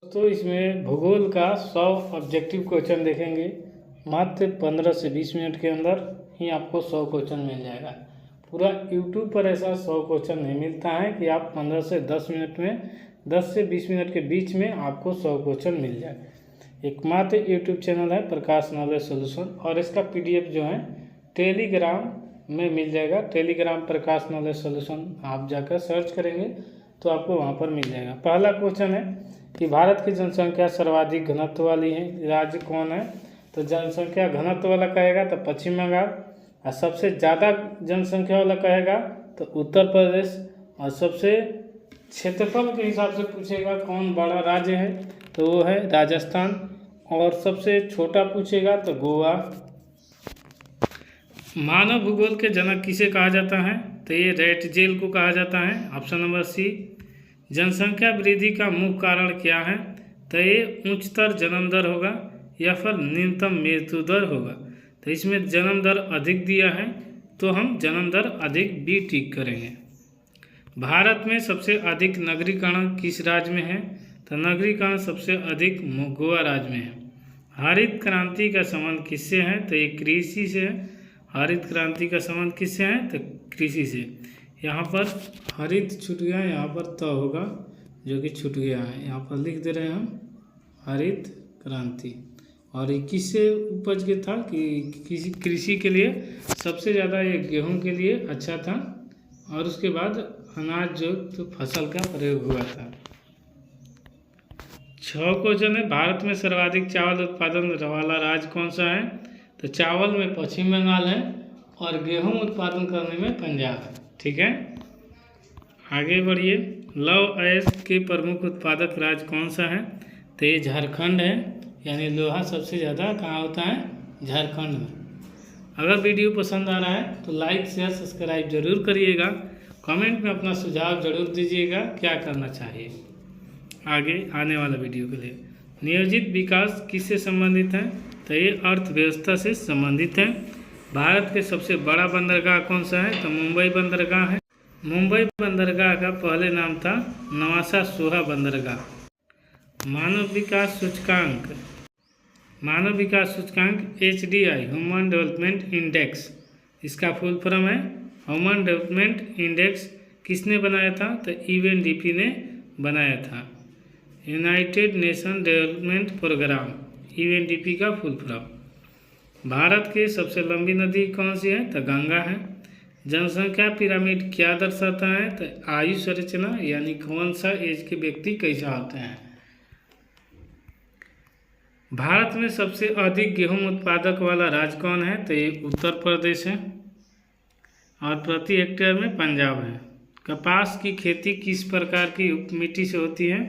तो इसमें भूगोल का 100 ऑब्जेक्टिव क्वेश्चन देखेंगे। मात्र 15 से 20 मिनट के अंदर ही आपको 100 क्वेश्चन मिल जाएगा। पूरा यूट्यूब पर ऐसा 100 क्वेश्चन नहीं मिलता है कि आप 15 से 10 मिनट में 10 से 20 मिनट के बीच में आपको 100 क्वेश्चन मिल जाए। एकमात्र यूट्यूब चैनल है प्रकाश नॉलेज सोल्यूशन, और इसका PDF जो है टेलीग्राम में मिल जाएगा। टेलीग्राम प्रकाश नॉलेज सोल्यूशन आप जाकर सर्च करेंगे तो आपको वहाँ पर मिल जाएगा। पहला क्वेश्चन है कि भारत की जनसंख्या सर्वाधिक घनत्व वाली है राज्य कौन है। तो जनसंख्या घनत्व वाला कहेगा तो पश्चिम बंगाल, और सबसे ज़्यादा जनसंख्या वाला कहेगा तो उत्तर प्रदेश, और सबसे क्षेत्रफल के हिसाब से पूछेगा कौन बड़ा राज्य है तो वो है राजस्थान, और सबसे छोटा पूछेगा तो गोवा। मानव भूगोल के जनक किसे कहा जाता है तो ये रैटजेल को कहा जाता है। Option number C. जनसंख्या वृद्धि का मुख्य कारण क्या है तो ये उच्चतर जन्म दर होगा या फिर न्यूनतम मृत्यु दर होगा। तो इसमें जन्म दर अधिक दिया है तो हम जन्म दर अधिक भी टिक करेंगे। भारत में सबसे अधिक नगरीकरण किस राज्य में है तो नगरीकरण सबसे अधिक गोवा राज्य में है। हरित क्रांति का संबंध किससे है तो ये कृषि से है। हरित क्रांति का संबंध किससे है तो कृषि से। यहाँ पर हरित छूट गया, यहाँ पर त होगा जो कि छूट गया है, यहाँ पर लिख दे रहे हैं हम हरित क्रांति। और ये किससे उपज के था कि किसी कृषि के लिए सबसे ज़्यादा ये गेहूं के लिए अच्छा था, और उसके बाद अनाज जो तो फसल का प्रयोग हुआ था। 6 क्वेश्चन है, भारत में सर्वाधिक चावल उत्पादन वाला राज्य कौन सा है तो चावल में पश्चिम बंगाल है, और गेहूं उत्पादन करने में पंजाब है। ठीक है, आगे बढ़िए। लौह अयस्क के प्रमुख उत्पादक राज्य कौन सा है तो ये झारखंड है, यानी लोहा सबसे ज़्यादा कहाँ होता है झारखंड में। अगर वीडियो पसंद आ रहा है तो लाइक शेयर सब्सक्राइब जरूर करिएगा। कमेंट में अपना सुझाव जरूर दीजिएगा क्या करना चाहिए आगे आने वाला वीडियो के लिए। नियोजित विकास किससे संबंधित है तो ये अर्थव्यवस्था से संबंधित है। भारत के सबसे बड़ा बंदरगाह कौन सा है तो मुंबई बंदरगाह है। मुंबई बंदरगाह का पहले नाम था नवासा सोहा बंदरगाह। मानव विकास सूचकांक HDI ह्यूमन डेवलपमेंट इंडेक्स, इसका फुल फॉर्म है ह्यूमन डेवलपमेंट इंडेक्स। किसने बनाया था तो UNDP ने बनाया था। United Nation Development Programme, UNDP का फुल फॉर्म। भारत की सबसे लंबी नदी कौन सी है तो गंगा है। जनसंख्या पिरामिड क्या दर्शाता है तो आयु संरचना, यानी कौन सा एज के व्यक्ति कैसा होते हैं। भारत में सबसे अधिक गेहूं उत्पादक वाला राज्य कौन है तो ये उत्तर प्रदेश है, और प्रति हेक्टेयर में पंजाब है। कपास की खेती किस प्रकार की मिट्टी से होती है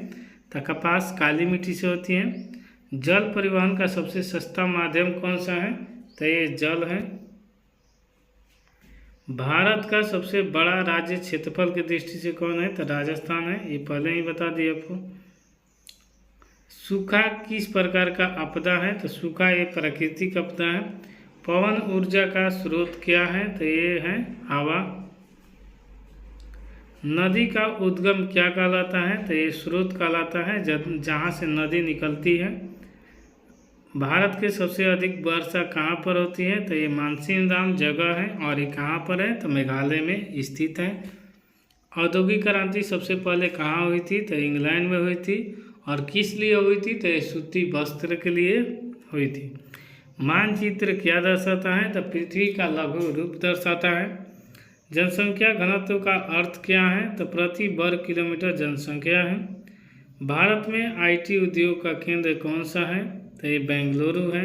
तो कपास काली मिट्टी से होती है। जल परिवहन का सबसे सस्ता माध्यम कौन सा है तो ये जल है। भारत का सबसे बड़ा राज्य क्षेत्रफल की दृष्टि से कौन है तो राजस्थान है, ये पहले ही बता दिया आपको। सूखा किस प्रकार का आपदा है तो सूखा ये प्राकृतिक आपदा है। पवन ऊर्जा का स्रोत क्या है तो ये है हवा। नदी का उद्गम क्या कहलाता है तो ये स्रोत कहलाता है जहाँ से नदी निकलती है। भारत के सबसे अधिक वर्षा कहाँ पर होती है तो ये मानसीनराम जगह है, और ये कहाँ पर है तो मेघालय में स्थित है। औद्योगिक क्रांति सबसे पहले कहाँ हुई थी तो इंग्लैंड में हुई थी, और किस लिए हुई थी तो ये सूती वस्त्र के लिए हुई थी। मानचित्र क्या दर्शाता है तो पृथ्वी का लघु रूप दर्शाता है। जनसंख्या घनत्व का अर्थ क्या है तो प्रति वर्ग किलोमीटर जनसंख्या है। भारत में IT उद्योग का केंद्र कौन सा है तो ये बेंगलुरु है।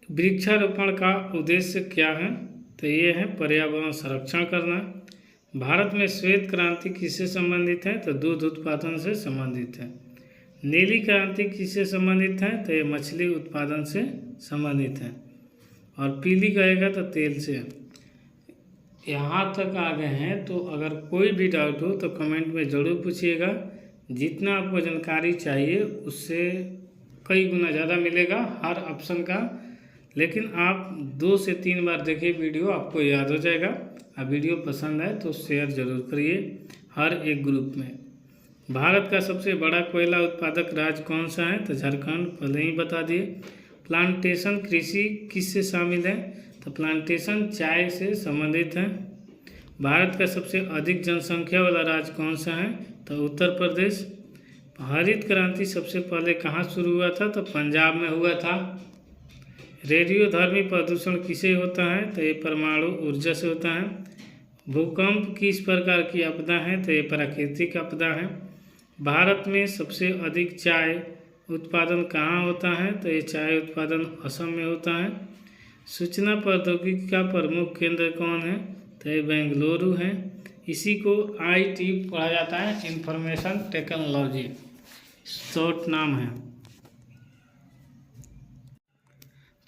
वृक्षारोपण का उद्देश्य क्या है तो ये है पर्यावरण संरक्षण करना। भारत में श्वेत क्रांति किससे संबंधित है तो दूध उत्पादन से संबंधित है। नीली क्रांति किससे संबंधित है तो ये मछली उत्पादन से संबंधित है, और पीली कहेगा तो तेल से। यहाँ तक आ गए हैं तो अगर कोई भी डाउट हो तो कमेंट में ज़रूर पूछिएगा। जितना आपको जानकारी चाहिए उससे कई गुना ज़्यादा मिलेगा हर ऑप्शन का, लेकिन आप 2 से 3 बार देखिए वीडियो, आपको याद हो जाएगा। अब वीडियो पसंद आए तो शेयर ज़रूर करिए हर एक ग्रुप में। भारत का सबसे बड़ा कोयला उत्पादक राज्य कौन सा है? तो झारखंड, पहले ही बता दिए। प्लांटेशन कृषि किससे शामिल है? तो प्लांटेशन चाय से संबंधित है। भारत का सबसे अधिक जनसंख्या वाला राज्य कौन सा है? तो उत्तर प्रदेश। हरित क्रांति सबसे पहले कहाँ शुरू हुआ था? तो पंजाब में हुआ था। रेडियोधर्मी प्रदूषण किसे होता है? तो ये परमाणु ऊर्जा से होता है। भूकंप किस प्रकार की आपदा है? तो ये प्राकृतिक आपदा है। भारत में सबसे अधिक चाय उत्पादन कहाँ होता है? तो ये चाय उत्पादन असम में होता है। सूचना प्रौद्योगिकी का प्रमुख केंद्र कौन है? तो ये बेंगलुरु है। इसी को IT पढ़ा जाता है, इंफॉर्मेशन टेक्नोलॉजी, शॉर्ट नाम है।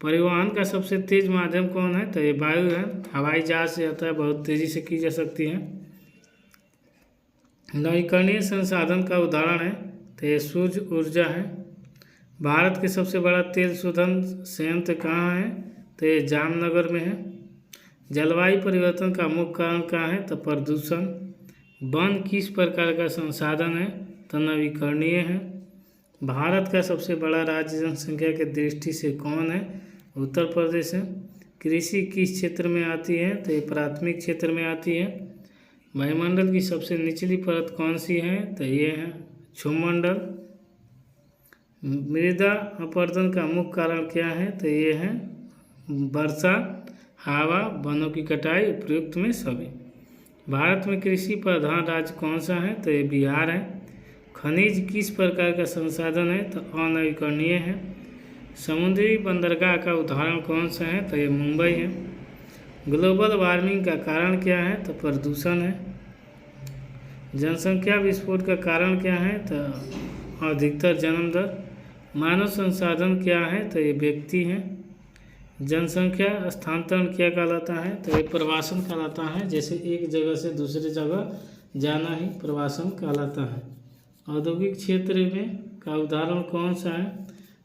परिवहन का सबसे तेज माध्यम कौन है? तो ये वायु है। हवाई जहाज से होता है, बहुत तेजी से की जा सकती है। नवीकरणीय संसाधन का उदाहरण है तो ये सूर्य ऊर्जा है। भारत के सबसे बड़ा तेल शोधन संयंत्र कहाँ है? तो ये जामनगर में है। जलवायु परिवर्तन का मुख्य कारण क्या है? तो प्रदूषण। वन किस प्रकार का संसाधन है? तो नवीकरणीय है। भारत का सबसे बड़ा राज्य जनसंख्या की दृष्टि से कौन है? उत्तर प्रदेश है। कृषि किस क्षेत्र में आती है? तो ये प्राथमिक क्षेत्र में आती है। वायुमंडल की सबसे निचली परत कौन सी है? तो ये है क्षुमंडल। मृदा अपरदन का मुख्य कारण क्या है? तो ये है वर्षा, हवा, वनों की कटाई, उपयुक्त में सभी। भारत में कृषि प्रधान राज्य कौन सा है? तो ये बिहार है। खनिज किस प्रकार का संसाधन है? तो अनवीकरणीय है। समुद्री बंदरगाह का उदाहरण कौन सा है? तो ये मुंबई है। ग्लोबल वार्मिंग का कारण क्या है? तो प्रदूषण है। जनसंख्या विस्फोट का कारण क्या है? तो अधिकतर जन्म दर। मानव संसाधन क्या है? तो ये व्यक्ति हैं। जनसंख्या स्थानांतरण क्या कहलाता है? तो ये प्रवासन कहलाता है। जैसे एक जगह से दूसरे जगह जाना ही प्रवासन कहलाता है। औद्योगिक क्षेत्र में का उदाहरण कौन सा है?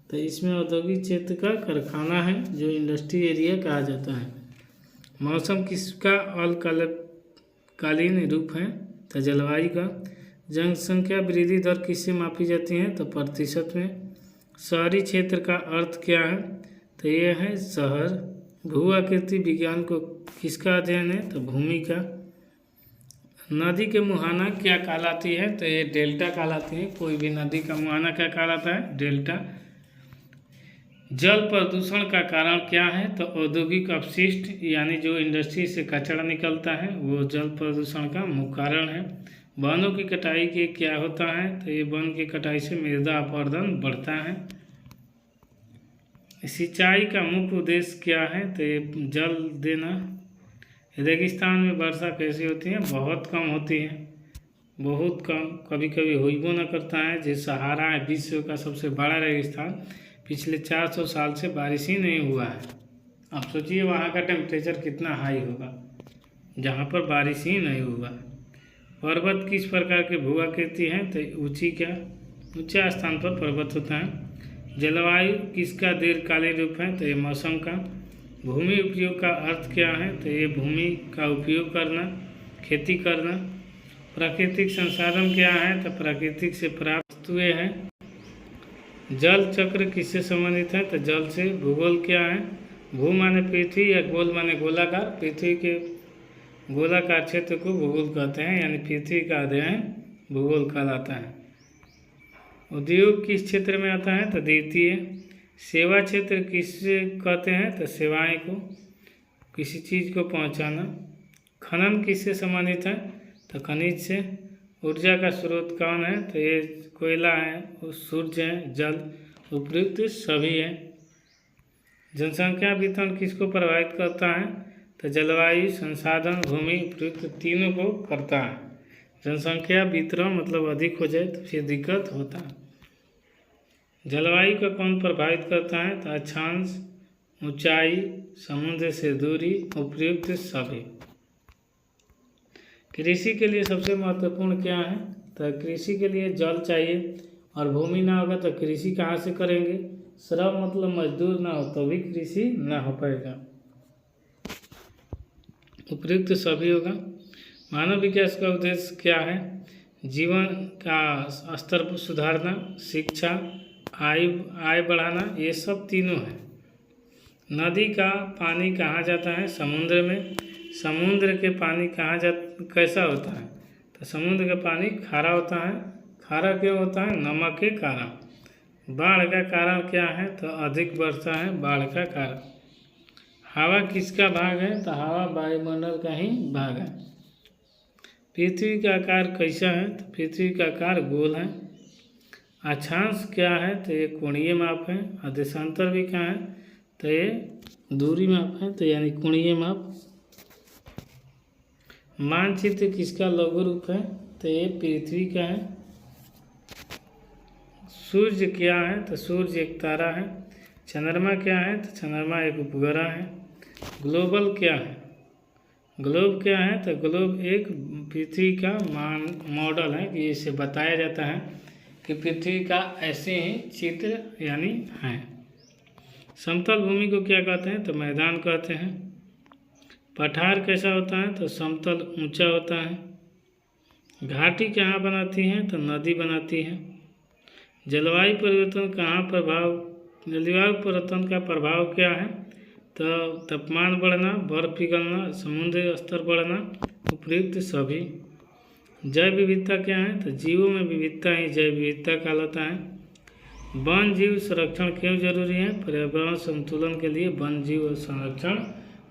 तो इसमें औद्योगिक क्षेत्र का कारखाना है, जो इंडस्ट्री एरिया कहा जाता है। मौसम किसका अल्पकालीन रूप है? तो जलवायु का। जनसंख्या वृद्धि दर किससे मापी जाती है? तो प्रतिशत में। शहरी क्षेत्र का अर्थ क्या है? तो ये है शहर। भू आकृति विज्ञान को किसका अध्ययन है? तो भूमि का। नदी के मुहाना क्या कहलाती है? तो ये डेल्टा कहलाती है। कोई भी नदी का मुहाना क्या कहलाता है? डेल्टा। जल प्रदूषण का कारण क्या है? तो औद्योगिक अपशिष्ट, यानी जो इंडस्ट्री से कचरा निकलता है वो जल प्रदूषण का मुख्य कारण है। वनों की कटाई के क्या होता है? तो ये वन की कटाई से मृदा अपरदन बढ़ता है। सिंचाई का मुख्य उद्देश्य क्या है? तो ये जल देना। रेगिस्तान में वर्षा कैसी होती है? बहुत कम होती है, बहुत कम, कभी कभी होइबो न करता है। जो सहारा है विश्व का सबसे बड़ा रेगिस्तान, पिछले 400 साल से बारिश ही नहीं हुआ है। आप सोचिए वहाँ का टेम्परेचर कितना हाई होगा जहाँ पर बारिश ही नहीं हुआ। पर्वत किस प्रकार के भू आकृति है? तो ऊंचा स्थान पर पर्वत होता है। जलवायु किसका दीर्घकालीन रूप है? तो ये मौसम का। भूमि उपयोग का अर्थ क्या है? तो ये भूमि का उपयोग करना, खेती करना। प्राकृतिक संसाधन क्या है? तो प्राकृतिक से प्राप्त वस्तुएं हैं। जल चक्र किससे संबंधित है? तो जल से। भूगोल क्या है? भू माने पृथ्वी या गोल माने गोलाकार। पृथ्वी के गोलाकार क्षेत्र को भूगोल कहते हैं, यानी पृथ्वी का अध्ययन भूगोल कहलाता है। उद्योग किस क्षेत्र में आता है? तो द्वितीय। सेवा क्षेत्र किससे कहते हैं? तो सेवाएं को, किसी चीज़ को पहुंचाना। खनन किससे संबंधित है? तो खनिज से। ऊर्जा का स्रोत कौन है? तो ये कोयला है, सूर्य है, जल, उपयुक्त सभी है। जनसंख्या वितरण किसको प्रभावित करता है? तो जलवायु, संसाधन, भूमि, उपयुक्त तीनों को करता है। जनसंख्या वितरण मतलब अधिक हो जाए तो फिर दिक्कत होता है। जलवायु का कौन प्रभावित करता है? तो अक्षांश, ऊंचाई, समुद्र से दूरी, उपयुक्त सभी। कृषि के लिए सबसे महत्वपूर्ण क्या है? तो कृषि के लिए जल चाहिए, और भूमि ना होगा तो कृषि कहाँ से करेंगे? श्रम मतलब मजदूर ना हो तो भी कृषि ना हो पाएगा। उपयुक्त सभी होगा। मानव विकास का उद्देश्य क्या है? जीवन का स्तर सुधारना, शिक्षा, आय बढ़ाना, ये सब तीनों है। नदी का पानी कहाँ जाता है? समुद्र में। समुद्र के पानी कैसा होता है? तो समुद्र का पानी खारा होता है। खारा क्यों होता है? नमक के कारण। बाढ़ का कारण क्या है? तो अधिक वर्षा है बाढ़ का कारण। हवा किसका भाग है? तो हवा वायुमंडल का ही भाग है। पृथ्वी का आकार कैसा है? तो पृथ्वी का आकार गोल है। अक्षांश क्या है? तो ये कोणीय माप है। और देशांतर भी क्या है? तो ये दूरी माप है, तो यानी कोणीय माप। मानचित्र किसका लघु रूप है? तो ये पृथ्वी का है। सूर्य क्या है? तो सूर्य एक तारा है। चंद्रमा क्या है? तो चंद्रमा एक उपग्रह है। ग्लोबल क्या है? ग्लोब क्या है? तो ग्लोब एक पृथ्वी का मॉडल है कि इसे बताया जाता है कि पृथ्वी का ऐसे ही चित्र यानी है। समतल भूमि को क्या कहते हैं? तो मैदान कहते हैं। पठार कैसा होता है? तो समतल ऊंचा होता है। घाटी कहाँ बनाती है? तो नदी बनाती है। जलवायु परिवर्तन का प्रभाव क्या है? तो तापमान बढ़ना, बर्फ पिघलना, समुद्री स्तर बढ़ना, उपयुक्त सभी। जैव विविधता क्या है? तो जीवों में विविधता ही जैव विविधता कहलाता है। वन जीव संरक्षण क्यों जरूरी है? पर्यावरण संतुलन के लिए वन जीव संरक्षण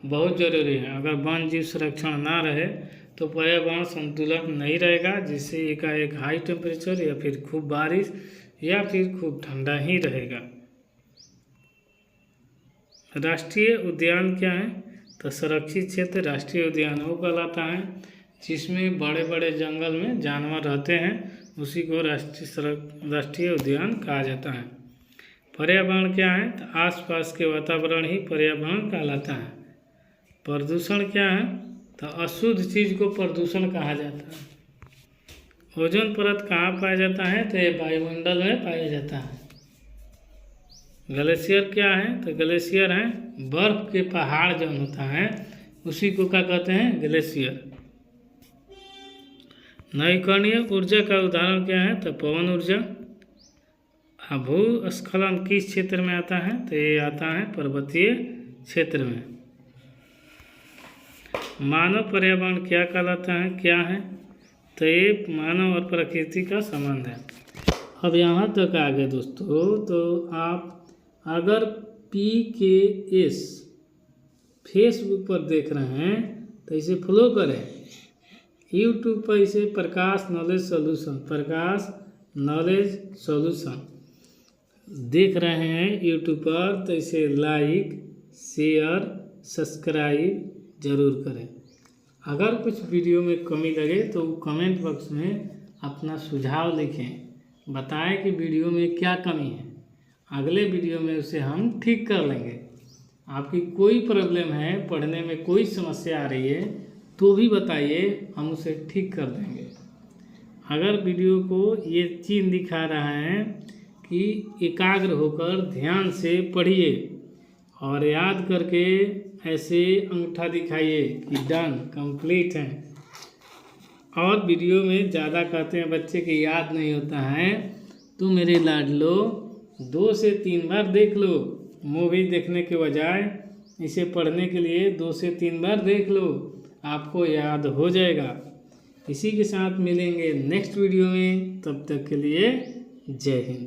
बहुत जरूरी है। अगर वन जीव संरक्षण ना रहे तो पर्यावरण संतुलन नहीं रहेगा, जिससे एकाएक हाई टेम्परेचर या फिर खूब बारिश या फिर खूब ठंडा ही रहेगा। राष्ट्रीय उद्यान क्या है? तो संरक्षित क्षेत्र राष्ट्रीय उद्यान वो कहलाता है जिसमें बड़े बड़े जंगल में जानवर रहते हैं, उसी को राष्ट्रीय उद्यान कहा जाता है। पर्यावरण क्या है? तो आसपास के वातावरण ही पर्यावरण कहलाता है। प्रदूषण क्या है? तो अशुद्ध चीज़ को प्रदूषण कहा जाता है। ओजोन परत कहाँ पाया जाता है? तो ये वायुमंडल में पाया जाता है। ग्लेशियर क्या है? तो ग्लेशियर है बर्फ के पहाड़ जो होता है उसी को क्या कहते हैं? ग्लेशियर। नवीकरणीय ऊर्जा का उदाहरण क्या है? तो पवन ऊर्जा। भूस्खलन किस क्षेत्र में आता है? तो ये आता है पर्वतीय क्षेत्र में। मानव पर्यावरण क्या कहलाता है? क्या है? तो ये मानव और प्रकृति का संबंध है। अब यहाँ तक आ गए दोस्तों। तो आप अगर PKS फेसबुक पर देख रहे हैं तो इसे फॉलो करें। यूट्यूब पर इसे प्रकाश नॉलेज सॉल्यूशन देख रहे हैं यूट्यूब पर, तो इसे लाइक, शेयर, सब्सक्राइब जरूर करें। अगर कुछ वीडियो में कमी लगे तो कमेंट बॉक्स में अपना सुझाव लिखें, बताएं कि वीडियो में क्या कमी है। अगले वीडियो में उसे हम ठीक कर लेंगे। आपकी कोई प्रॉब्लम है, पढ़ने में कोई समस्या आ रही है तो भी बताइए, हम उसे ठीक कर देंगे। अगर वीडियो को ये चीज़ दिखा रहा है कि एकाग्र होकर ध्यान से पढ़िए और याद करके ऐसे अंगूठा दिखाइए कि डन कंप्लीट है। और वीडियो में ज़्यादा कहते हैं बच्चे कि याद नहीं होता है, तो मेरे लाडलो 2 से 3 बार देख लो। मूवी देखने के बजाय इसे पढ़ने के लिए 2 से 3 बार देख लो, आपको याद हो जाएगा। इसी के साथ मिलेंगे नेक्स्ट वीडियो में, तब तक के लिए जय हिंद।